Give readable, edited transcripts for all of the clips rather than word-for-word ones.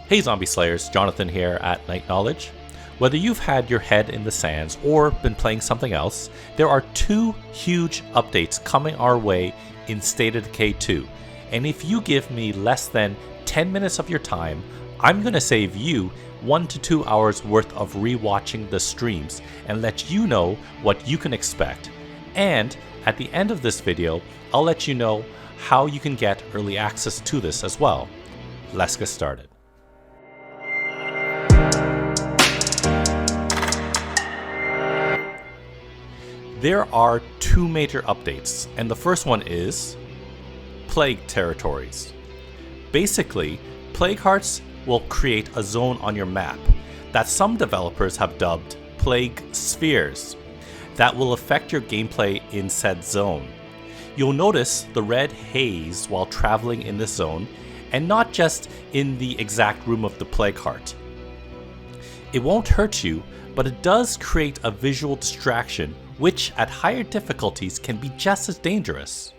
Hey Zombie Slayers, Jonathan here at Night Knowledge. Whether you've had your head in the sands or been playing something else, there are two huge updates coming our way in State of Decay 2. And if you give me less than 10 minutes of your time, I'm going to save you 1 to 2 hours worth of rewatching the streams and let you know what you can expect. And at the end of this video, I'll let you know how you can get early access to this as well. Let's get started. There are two major updates, and the first one is Plague Territories. Basically, Plague Hearts will create a zone on your map that some developers have dubbed Plague Spheres that will affect your gameplay in said zone. You'll notice the red haze while traveling in this zone, and not just in the exact room of the Plague Heart. It won't hurt you, but it does create a visual distraction which at higher difficulties can be just as dangerous.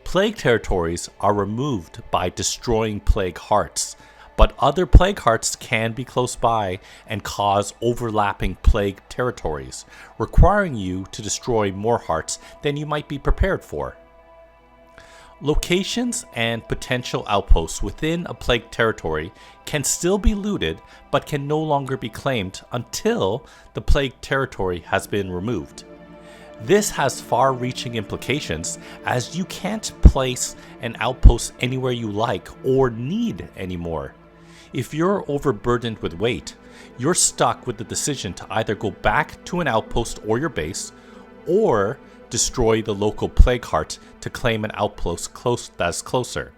Plague territories are removed by destroying plague hearts, but other plague hearts can be close by and cause overlapping plague territories, requiring you to destroy more hearts than you might be prepared for. Locations and potential outposts within a plague territory can still be looted, but can no longer be claimed until the plague territory has been removed. This has far-reaching implications, as you can't place an outpost anywhere you like or need anymore. If you're overburdened with weight, you're stuck with the decision to either go back to an outpost or your base, or destroy the local plague heart to claim an outpost that's closer.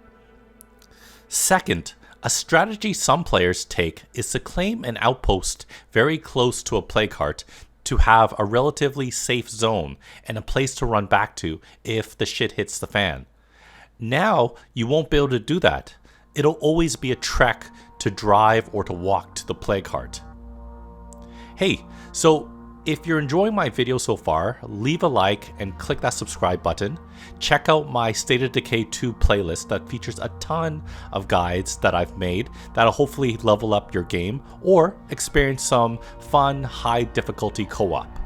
Second, a strategy some players take is to claim an outpost very close to a plague heart to have a relatively safe zone and a place to run back to if the shit hits the fan. Now you won't be able to do that. It'll always be a trek to drive or to walk to the plague heart. Hey, so if you're enjoying my video so far, leave a like and click that subscribe button. Check out my State of Decay 2 playlist that features a ton of guides that I've made that'll hopefully level up your game or experience some fun, high difficulty co-op.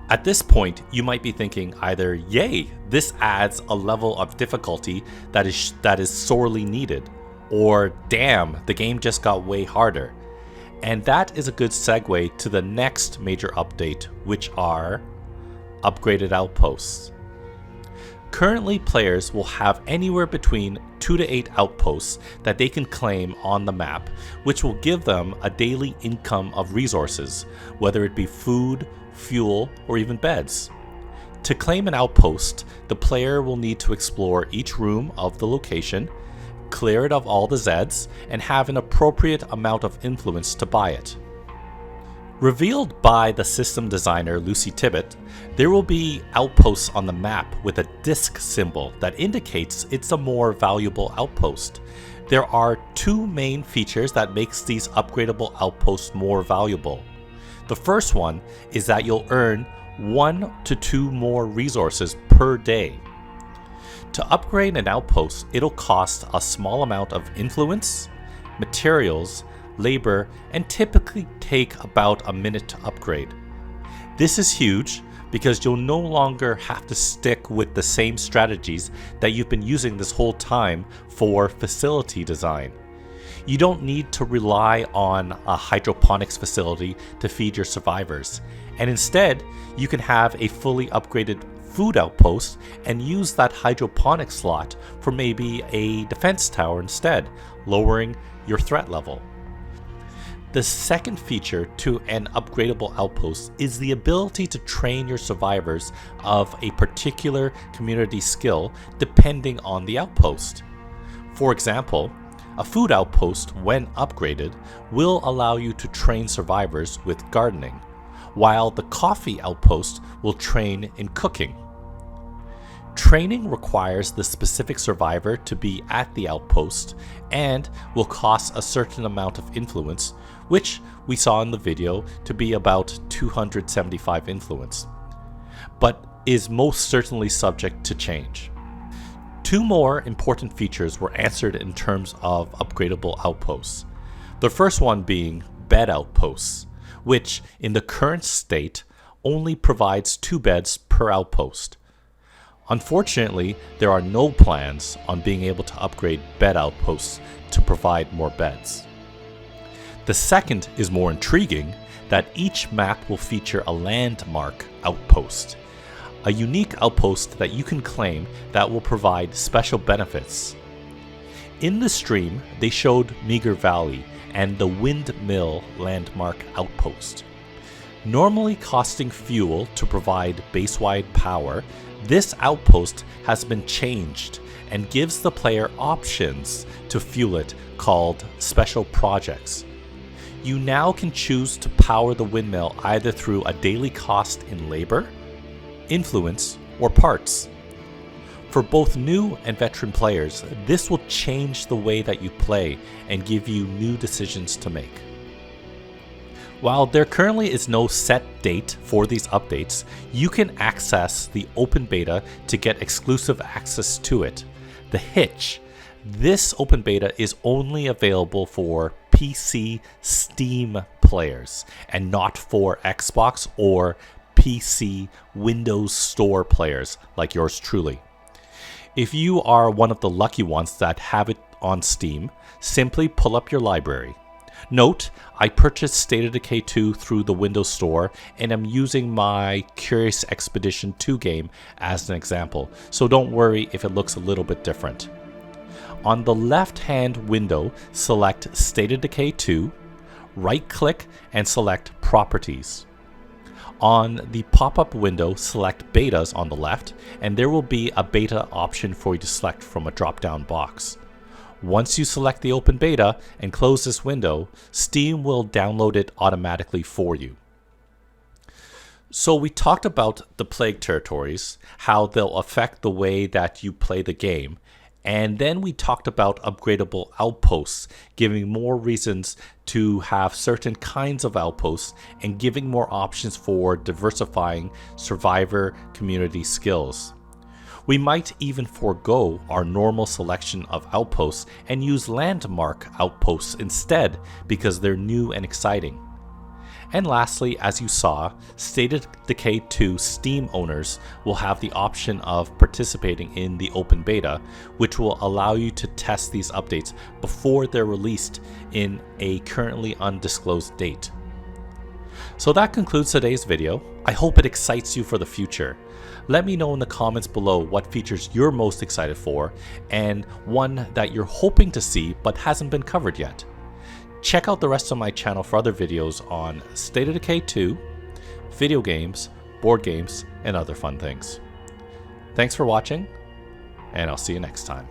At this point, you might be thinking either, yay, this adds a level of difficulty that is sorely needed, or damn, the game just got way harder. And that is a good segue to the next major update, which are upgraded outposts. Currently, players will have anywhere between 2 to 8 outposts that they can claim on the map, which will give them a daily income of resources, whether it be food, fuel, or even beds. To claim an outpost, the player will need to explore each room of the location, clear it of all the Zeds, and have an appropriate amount of influence to buy it. Revealed by the system designer Lucy Tibbett, there will be outposts on the map with a disc symbol that indicates it's a more valuable outpost. There are two main features that makes these upgradable outposts more valuable. The first one is that you'll earn 1 to 2 more resources per day. To upgrade an outpost, it'll cost a small amount of influence, materials, labor, and typically take about a minute to upgrade. This is huge because you'll no longer have to stick with the same strategies that you've been using this whole time for facility design. You don't need to rely on a hydroponics facility to feed your survivors, and instead, you can have a fully upgraded food outpost and use that hydroponic slot for maybe a defense tower instead, lowering your threat level. The second feature to an upgradable outpost is the ability to train your survivors of a particular community skill depending on the outpost. For example, a food outpost, when upgraded, will allow you to train survivors with gardening, while the coffee outpost will train in cooking. Training requires the specific survivor to be at the outpost and will cost a certain amount of influence, which we saw in the video to be about 275 influence, but is most certainly subject to change. Two more important features were answered in terms of upgradable outposts. The first one being bed outposts, which in the current state only provides 2 beds per outpost. Unfortunately, there are no plans on being able to upgrade bed outposts to provide more beds. The second is more intriguing, that each map will feature a landmark outpost, a unique outpost that you can claim that will provide special benefits. In the stream, they showed Meager Valley and the Windmill landmark outpost. Normally costing fuel to provide base-wide power, this outpost has been changed and gives the player options to fuel it called special projects. You now can choose to power the windmill either through a daily cost in labor, influence, or parts. For both new and veteran players, this will change the way that you play and give you new decisions to make. While there currently is no set date for these updates, you can access the open beta to get exclusive access to it. The hitch: this open beta is only available for PC Steam players and not for Xbox or PC Windows Store players like yours truly. If you are one of the lucky ones that have it on Steam, simply pull up your library. Note, I purchased State of Decay 2 through the Windows Store and I'm using my Curious Expedition 2 game as an example, so don't worry if it looks a little bit different. On the left-hand window, select State of Decay 2, right-click and select Properties. On the pop-up window, select Betas on the left, and there will be a beta option for you to select from a drop-down box. Once you select the open beta and close this window, Steam will download it automatically for you. So we talked about the Plague Territories, how they'll affect the way that you play the game, and then we talked about upgradable outposts, giving more reasons to have certain kinds of outposts and giving more options for diversifying survivor community skills. We might even forego our normal selection of outposts and use landmark outposts instead because they're new and exciting. And lastly, as you saw, State of Decay 2 Steam owners will have the option of participating in the open beta, which will allow you to test these updates before they're released in a currently undisclosed date. So that concludes today's video. I hope it excites you for the future. Let me know in the comments below what features you're most excited for and one that you're hoping to see but hasn't been covered yet. Check out the rest of my channel for other videos on State of Decay 2, video games, board games, and other fun things. Thanks for watching, and I'll see you next time.